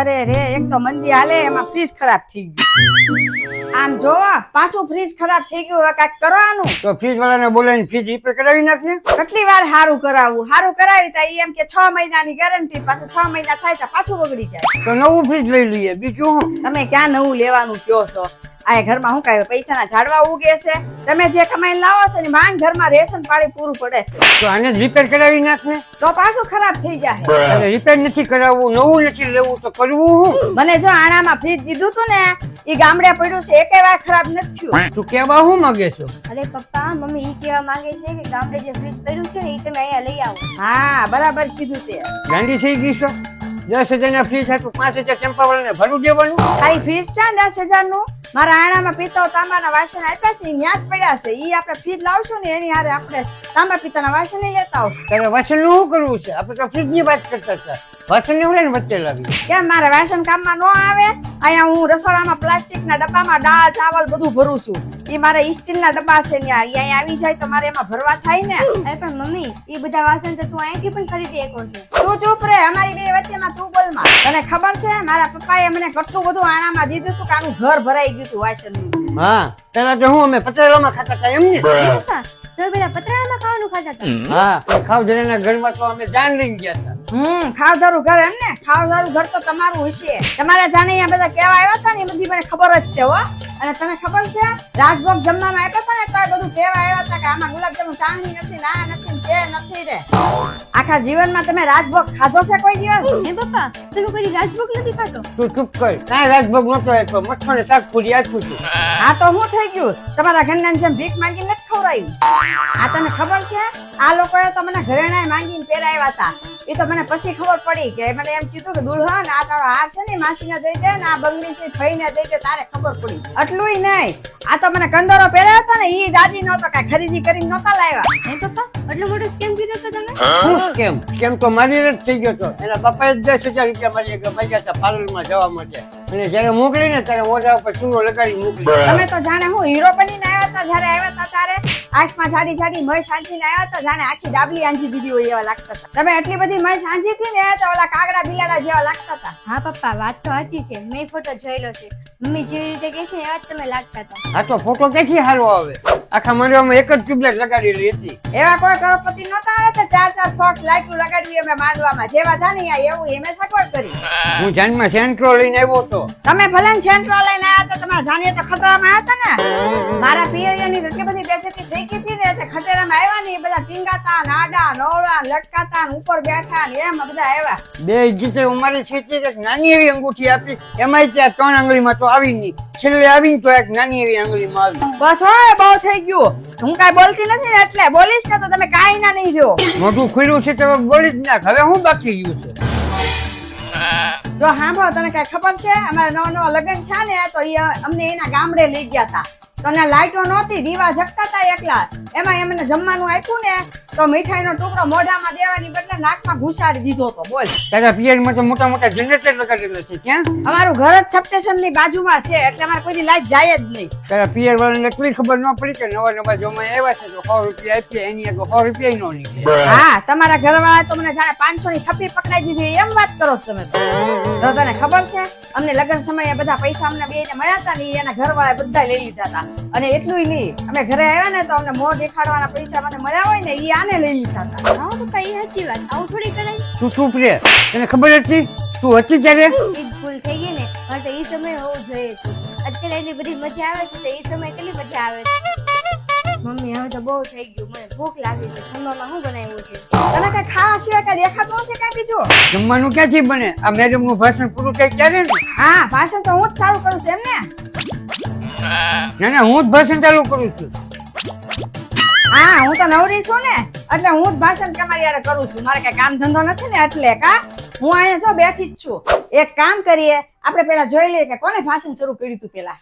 અરે રે એક તો મંદી હાલે એમાં ફ્રીજ ખરાબ થઈ ગયું આમ જો પાછું ફ્રીજ ખરાબ થઈ ગયું હવે કાંઈક કરવાનું તો ફ્રીજ વાળાને બોલાવીને ફ્રીજ રિપેર કરાવી નાખીએ કેટલી વાર હારું કરાવી તા ઈ એમ કે 6 મહિનાની ગેરંટી પાછું 6 મહિના થાય તો પાછું બગડી જાય તો નવું ફ્રીજ લઈ લઈએ બીજું શું તમે ક્યાં નવું લેવાનું કયો છો આ ઘરમાં શું કાંઈ પૈસાના ઝાડવા ઉગે છે તમે જે કમાઈને લાવો છો ને માંડ ઘરમાં રેશન પાણી પૂરું પડે છે તો આને જ રિપેર કરાવી નાખને તો પાછું ખરાબ થઈ જાય અરે રિપેર નથી કરાવવું નવું નથી લેવું તો કરવું શું મને જો આણામાં ફ્રીજ દીધું તું ને ઈ ગામડે પડ્યું છે એકેય વાર ખરાબ નથી થયું તું કેવા શું માંગે છો અરે પપ્પા મમ્મી ઈ કેવા માંગે છે કે ગામડે જે ફ્રીજ પડ્યું છે ને ઈ તમે અહીંયા લઈ આવો હા બરાબર કીધું તે ગાંડી થઈ ગઈ છો 10,000 ના ફ્રીજ હતું 5,000 ટેમ્પા વાળાને ભરું દેવાનું ખાલી ફ્રીજ ક્યાં 10,000 નું મારા આણામાં પિત્તળ તાંબાના વાસણ આપ્યા છે ન્યા જ પડ્યા છે ઈ આપણે ફ્રીજ લાવશું ને એની હારે આપણે તાંબા પિત્તળના વાસણ લેતા આવશું તારે વાસણ નું શું કરવું છે આપણે તો ફ્રીજ ની વાત કરતા હતા વાસણ ને ઓલે વચ્ચે લાવી કેમ મારે વાસણ કામમાં ન આવે અહીંયા હું રસોડામાં પ્લાસ્ટિકના ડબ્બામાં દાળ ચાવલ બધું ભરું છું ઈ મારે સ્ટીલના ડબ્બા છે ન્યા ઈ અહીંયા આવી જાય તો મારે એમાં ભરવા થાય ને અરે પણ મમ્મી ઈ બધા વાસણ તો તું અહીંથી પણ ખરીદી શકો છો તું ચૂપ રે અમારી બે વચ્ચેમાં તું બોલમાં તને ખબર છે મારા પપ્પાએ મને કેટલું બધું આણામાં દીધું તું કે આનું ઘર ભરાઈ ગયું તું વાસણનું હા પેલા તો હું અમે પચાસમાં ખાતા હતા એમ ને પપ્પા તો પેલા પતરાળામાં ખાવાનું ખાતા હતા હા ખાવ જણાના ઘરમાં તો અમે જાન લઈને ગયા હતા ખાવધારું ઘર એમ ને ખાવધારું ઘર તો તમારું હશે તમારે જાને અહીંયા બધા કેવા આવ્યા હતા ને એ બધી મને ખબર જ છે હો અને તને ખબર છે રાજભોગ જમવામાં આપ્યા હતા ને તો બધું કેવા આવ્યા હતા કે આમાં ગુલાબજામુન ચાંદની નથી ના નથી તે નથી રે આખા જીવનમાં તમે રાજભોગ ખાધો છે કોઈ દિવસ હે પપ્પા તમે કોઈ રાજભોગ નથી ખાતો તું ચૂપ કર કાંઈ રાજભોગ નતો આપ્યો મઠ્ઠો ને શાક પૂરી આપ્યું છું આ તો શું થઈ ગયું તમારા ઘરના જેમ ભીખ માંગીને નથી ખવડાવ્યું આ તને ખબર છે આ લોકોએ તો મને ઘરેણાએ માંગીને પહેરાવ્યા હતા એ તો મને પછી ખબર પડી કે મને એમ કીધું કે દુલ્હન આ તારો હાર છે ને માસીને દઈ દે ને આ બંગડી છે ભાઈને દઈ દે તારે ખબર પડી એટલુંય નહીં આ તો મને કંદોરો પહેરાવ્યો હતો ને ઈ દાદી નહોતો કાંઈ ખરીદી કરીને નહોતા લાવ્યા હે પપ્પા એટલો મોટો સ્કેમ કર્યો તો તમે કેમ તો મારી રદ થઈ ગયો તો એના પપ્પાએ 10,000 રૂપિયા મારી માંગ્યા હતા પાર્લરમાં જવા માટે અને જયારે મોકલીને ત્યારે મોઢા ઉપર ચૂનો લગાડી મોકલી તમે તો જાણે હું હીરો બનીને આવ્યા હતા જયારે આવ્યા હતા ત્યારે આંખમાં જાડી જાડી મય સાંજીને આવ્યા હતા જાણે આખી ડાબલી આંજી દીધી હોય એવા લાગતા હતા તમે એટલી બધી મય સાંજી હતી ને તો ઓલા કાગડા બિલાડા જેવા લાગતા હતા હા પપ્પા વાત તો સાચી છે મેં ફોટો જોયેલો છે મમ્મી જેવી રીતે કહે છે ને એવા જ તમે લાગતા હતા હા તો ફોટો ક્યાંથી સારો આવે આખા મંડળમાં એક જ ટ્યુબલાઇટ લગાડેલી હતી એવા કોઈ કરોડપતિ નહોતા આવે તો 4 ફોક્સ લાઈટો લગાડવી અમે માંડવામાં જેવા જાને એવું એમે સગવડ કરી હું જાનમાં સેન્ટ્રો લઈને આવ્યો હતો તમે ભલે સેન્ટ્રો લઈને આવ્યા તો તમારા જાનીએ તો ખતરામાં આવ્યા હતા ને મારા પિયરિયાની એટલી બધી બેજતી થઈ ગઈ હતી ને તે ખતરામાં આવ્યા ને એ બધા ટીંગાતા નાડા નોળા લટકાતા ને ઉપર બેઠા ને એમ બધા આવ્યા બે જીતે અમારી છેતી એક નાની એવી અંગૂઠી આપી એમાંય ત્યાં 3 આંગળીમાં તો આવી નહીં છેલ્લે આવીને તો એક નાની એવી આંગળીમાં આવી બસ હોય બહુ થઈ ગયું હું કાંઈ બોલતી નથી ને એટલે બોલીશ ને તો તમે કાંઈ ના નહીં જો મોઢું ખુલ્લું છે તો બોલી જ નાખ હવે હું બાકી ગયું છે જો સાંભળો તને કઈ ખબર છે અમારા નવા લગ્ન છે ને તો અમને એના ગામડે લઈ ગયા હતા તો ને લાઈટો નહોતી દીવા જગતા હતા એકલા એમાં એમને જમવાનું આપ્યું ને તો મીઠાઈનો ટુકડો મોઢામાં દેવાની બદલે નાકમાં ઘુસાડી દીધો તો બોલ તારા પિયરમાં તો મોટા મોટા જનરેટર લગાડેલા છે ક્યાં અમારું ઘર જ સબસ્ટેશનની બાજુમાં છે એટલે અમારે કોઈ લાઈટ જાય જ નહીં તારા પિયર વાળાને એટલી ખબર ન પડી કે નવા જોમાં આવ્યા છે તો 100 રૂપિયા આપ્યા એની આગળ 100 રૂપિયા નો નીકળે હા તમારા ઘરવાળા તો મને જાણે 500 ની થપ્પી પકડાઈ દીધી એમ વાત કરો છો તમે તો તને ખબર છે અમને લગ્ન સમયે બધા પૈસા અમને બેને મળ્યા હતા ને એના ઘરવાળા બધા લઈ લીધા હતા અને એટલું નહીં અમે ઘરે આવ્યા ને તો અમને મોં દેખાડવાના પૈસા મને મળ્યા હોય ને એ આને લઈ લીધા હતા હા પપ્પા એ સાચી વાત આવું થોડી કરાય તું ચૂપ રે તને ખબર હતી તું હતી ત્યારે ઈ ભૂલ થઈ ગઈ ને મારે તો એ સમય હોવું જોઈએ છે અત્યારે એટલી બધી મજા આવે છે તો એ સમય કેટલી મજા આવે છે મમ્મી હવે તો બહુ થઈ ગયું મને ભૂખ લાગી છે જમવામાં શું બનાવ્યું છે તને કઈ ખાવા સિવાય કઈ દેખાતું નથી કઈ બીજું જમવાનું ક્યાંથી બને આ મેડમ નું ભાષણ પૂરું થાય ત્યારે ને હા ભાષણ તો હું જ સારું કરું છું એમ ને ના હું જ ભાષણ ચાલુ કરું છું હા હું તો નવરી છું ને એટલે હું જ ભાષણ તમારી યારે કરું છું મારે કઈ કામ ધંધો નથી ને એટલે કા હું અહીંયા જો બેઠી જ છું એક કામ કરીએ આપણે પેલા જોઈ લઈએ કે કોને ભાષણ શરૂ કર્યું હતું પેલા